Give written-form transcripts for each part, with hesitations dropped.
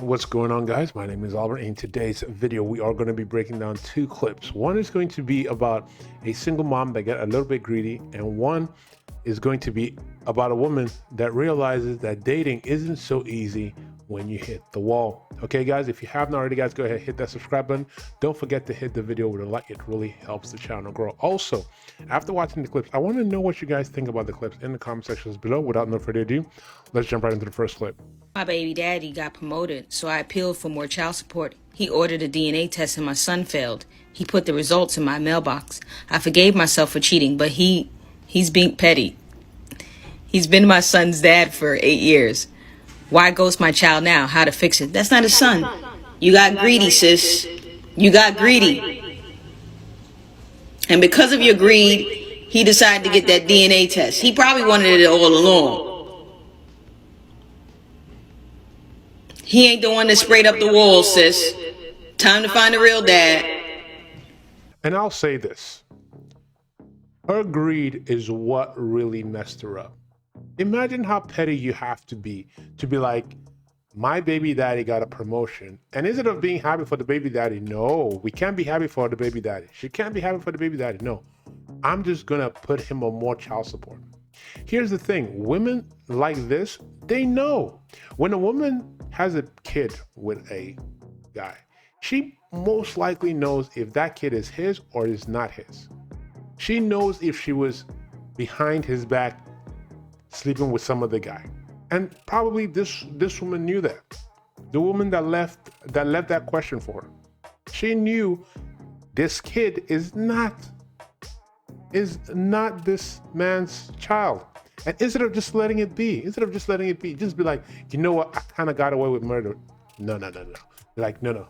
What's going on, guys? My name is Albert. In today's video, we are going to be breaking down two clips. One is going to be about a single mom that got a little bit greedy, and one is going to be about a woman that realizes that dating isn't so easy when you hit the wall. Okay, guys, if you haven't already, guys, go ahead and hit that subscribe button. Don't forget to hit the video with a like. It really helps the channel grow. Also, after watching the clips, I want to know what you guys think about the clips in the comment sections below. Without no further ado, let's jump right into the first clip. My baby daddy got promoted, so I appealed for more child support. He ordered a DNA test and my son failed. He put the results in my mailbox. I forgave myself for cheating, but he's being petty. He's been my son's dad for 8 years. Why ghost my child now? How to fix it? That's not his son. You got greedy, sis. You got greedy. And because of your greed, he decided to get that DNA test. He probably wanted it all along. He ain't the one that sprayed up the wall, sis. Time to find a real dad. And I'll say this. Her greed is what really messed her up. Imagine how petty you have to be like, my baby daddy got a promotion. And instead of being happy for the baby daddy, no, we can't be happy for the baby daddy. She can't be happy for the baby daddy. No, I'm just going to put him on more child support. Here's the thing. Women like this, they know. When a woman has a kid with a guy, she most likely knows if that kid is his or is not his. She knows if she was behind his back sleeping with some other guy. And probably this woman knew that. The woman that left that question for her. She knew this kid is not this man's child. And instead of just letting it be, just be like, you know what, I kind of got away with murder. No. Like, no.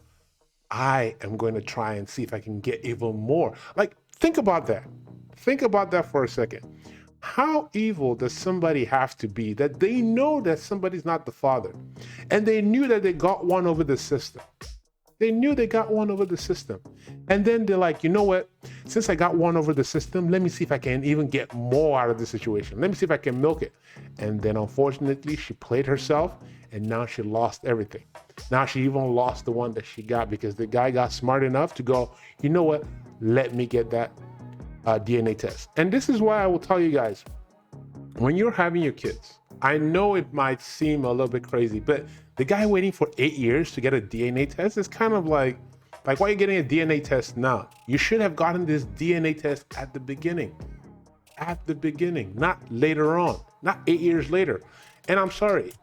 I am going to try and see if I can get even more. Like, think about that. Think about that for a second. How evil does somebody have to be that they know that somebody's not the father? And they knew that they got one over the system. And then they're like, you know what? Since I got one over the system, let me see if I can even get more out of the situation. Let me see if I can milk it. And then unfortunately, she played herself and now she lost everything. Now she even lost the one that she got because the guy got smart enough to go, you know what? Let me get that DNA test. And this is why I will tell you guys, when you're having your kids, I know it might seem a little bit crazy, but the guy waiting for 8 years to get a DNA test is kind of like why are you getting a DNA test now? You should have gotten this DNA test at the beginning, not later on, not 8 years later. And I'm sorry,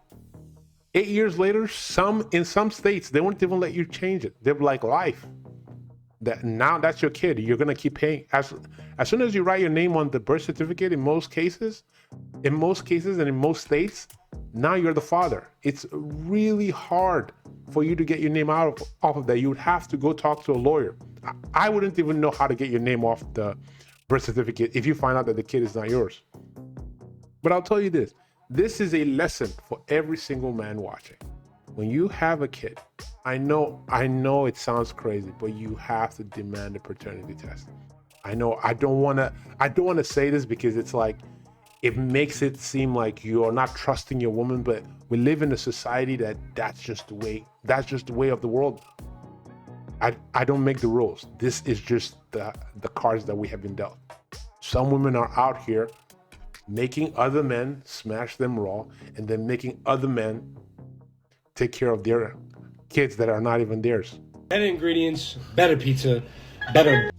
8 years later, in some states, they won't even let you change it. They're like life. That now that's your kid. You're gonna keep paying as soon as you write your name on the birth certificate. In most cases, and in most states, now you're the father. It's really hard for you to get your name off of that. You would have to go talk to a lawyer. I wouldn't even know how to get your name off the birth certificate if you find out that the kid is not yours. But I'll tell you this. This is a lesson for every single man watching. When you have a kid, I know it sounds crazy, but you have to demand a paternity test. I know I don't want to say this because it's like, it makes it seem like you're not trusting your woman, but we live in a society that's just the way of the world. I don't make the rules. This is just the cards that we have been dealt. Some women are out here making other men smash them raw and then making other men take care of their kids that are not even theirs. Better ingredients, better pizza, better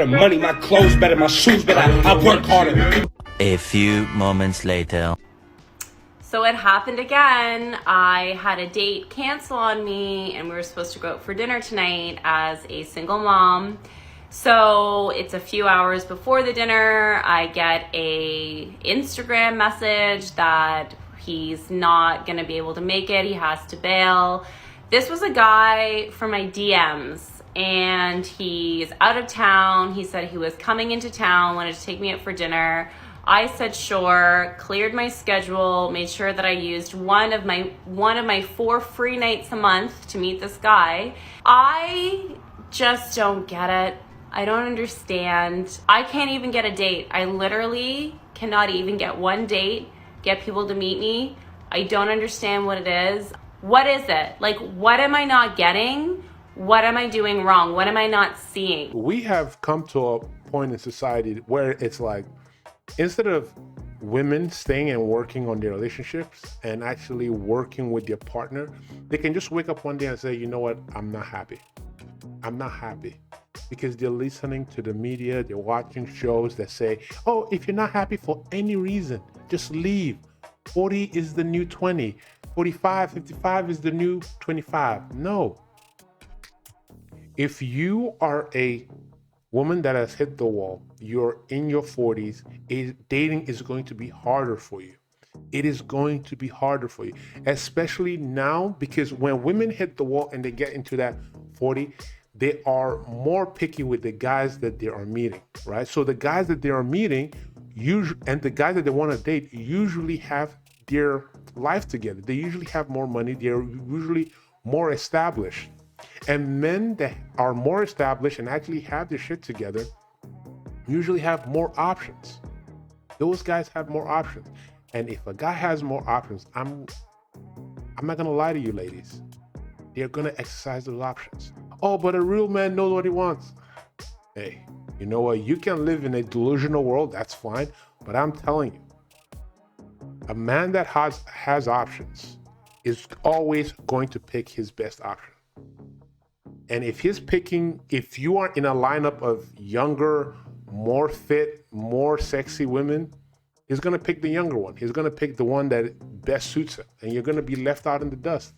money, my clothes better, my shoes better, I work harder. A few moments later. So it happened again. I had a date cancel on me and we were supposed to go out for dinner tonight as a single mom. So it's a few hours before the dinner. I get a Instagram message that he's not gonna be able to make it. He has to bail. This was a guy from my DMs and he's out of town. He said he was coming into town, wanted to take me out for dinner. I said sure, cleared my schedule, made sure that I used one of my 4 free nights a month to meet this guy. I just don't get it. I don't understand. I can't even get a date. I literally cannot even get one date, get people to meet me. I don't understand what it is. What is it? Like, what am I not getting? What am I doing wrong? What am I not seeing? We have come to a point in society where it's like, instead of women staying and working on their relationships and actually working with their partner, they can just wake up one day and say, you know what, I'm not happy. I'm not happy. Because they're listening to the media, they're watching shows that say, oh, if you're not happy for any reason, just leave. 40 is the new 20. 45, 55 is the new 25. No. If you are a woman that has hit the wall, you're in your 40s, dating is going to be harder for you. It is going to be harder for you, especially now, because when women hit the wall and they get into that 40, they are more picky with the guys that they are meeting, right? So the guys that they are meeting, usually, and the guys that they want to date usually have their life together. They usually have more money. They're usually more established. And men that are more established and actually have their shit together usually have more options. Those guys have more options. And if a guy has more options, I'm not gonna lie to you ladies, they're gonna exercise those options. Oh, but a real man knows what he wants. Hey, you know what? You can live in a delusional world, that's fine. But I'm telling you, a man that has options is always going to pick his best option. And if you are in a lineup of younger, more fit, more sexy women, he's gonna pick the younger one. He's gonna pick the one that best suits him. And you're gonna be left out in the dust.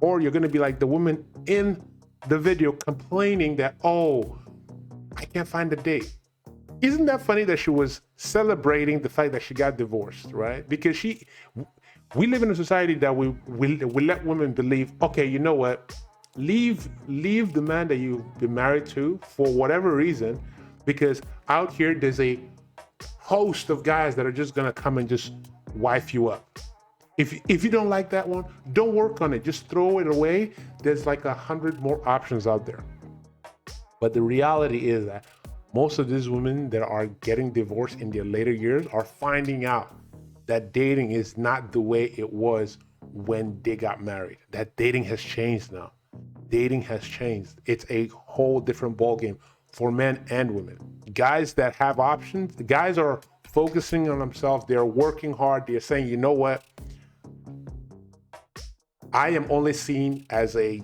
Or you're gonna be like the woman in the video complaining that, oh, I can't find a date. Isn't that funny that she was celebrating the fact that she got divorced, right? Because we live in a society that we let women believe, okay, you know what? Leave the man that you've been married to for whatever reason, because out here there's a host of guys that are just gonna come and just wife you up. If you don't like that one, don't work on it. Just throw it away. There's like 100 more options out there. But the reality is that most of these women that are getting divorced in their later years are finding out that dating is not the way it was when they got married. That dating has changed now. Dating has changed. It's a whole different ballgame for men and women. Guys that have options, the guys are focusing on themselves. They're working hard. They're saying, you know what? I am only seen as a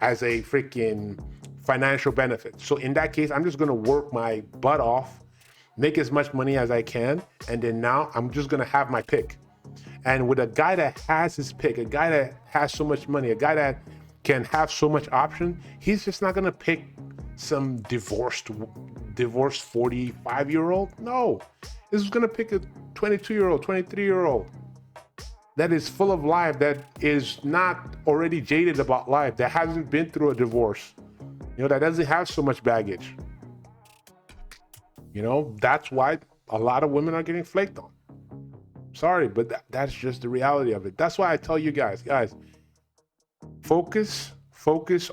freaking financial benefit. So in that case, I'm just gonna work my butt off, make as much money as I can, and then now I'm just gonna have my pick. And with a guy that has his pick, a guy that has so much money, a guy that can have so much option, he's just not gonna pick some divorced 45-year-old. No, he's gonna pick a 22-year-old, 23-year-old that is full of life, that is not already jaded about life, that hasn't been through a divorce, that doesn't have so much baggage. That's why a lot of women are getting flaked on. Sorry, but that's just the reality of it. That's why I tell you guys, focus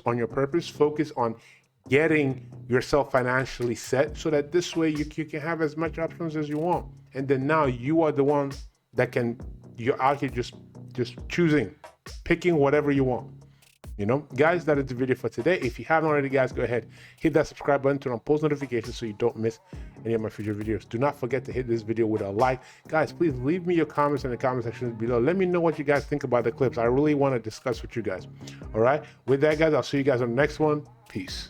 on your purpose, focus on getting yourself financially set so that this way you can have as much options as you want. And then now you are the one that you're out here just choosing, picking whatever you want. Guys, that is the video for today. If you haven't already, guys, go ahead, hit that subscribe button, turn on post notifications so you don't miss any of my future videos. Do not forget to hit this video with a like. Guys, please leave me your comments in the comment section below. Let me know what you guys think about the clips. I really want to discuss with you guys. All right. With that, guys, I'll see you guys on the next one. Peace.